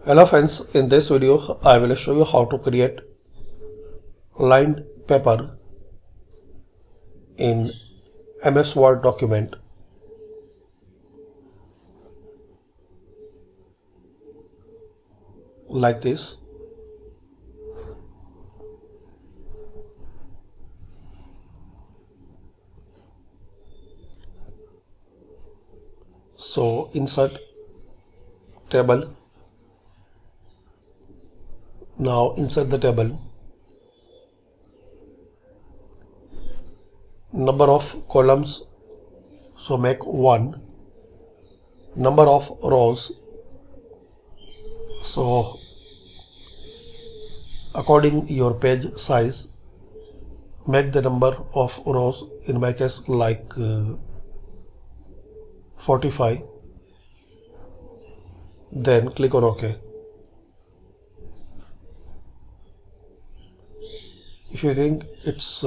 Hello friends, in this video I will show you how to create lined paper in MS Word document. Like this. So insert table. Now insert the table. Number of columns, so make 1. Number of rows, so according your page size, make the number of rows, in my case like 45. Then click on OK. If you think it's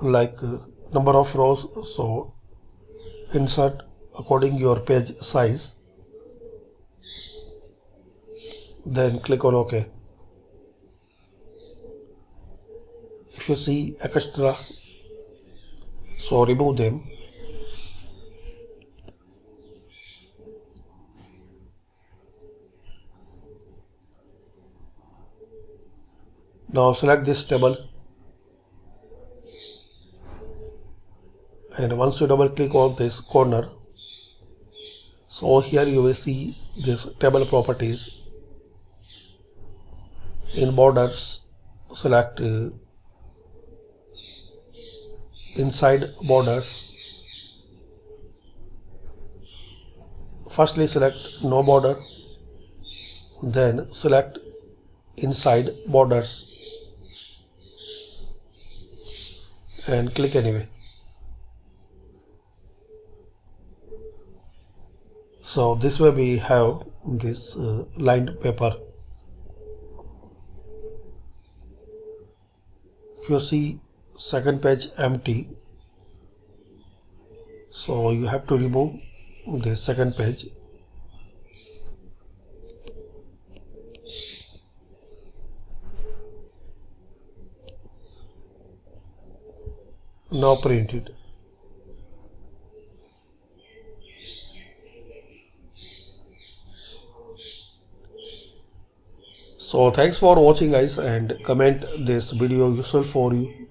like number of rows, so insert according your page size, then click on OK. If you see extra, so remove them. Now select this table, and once you double click on this corner, so here you will see this table properties. In borders, select inside borders. Firstly select no border, then select inside borders and click anyway. So this way we have this lined paper. If you see second page empty, so you have to remove the second page. Now print it. So thanks for watching guys, and comment this video useful for you.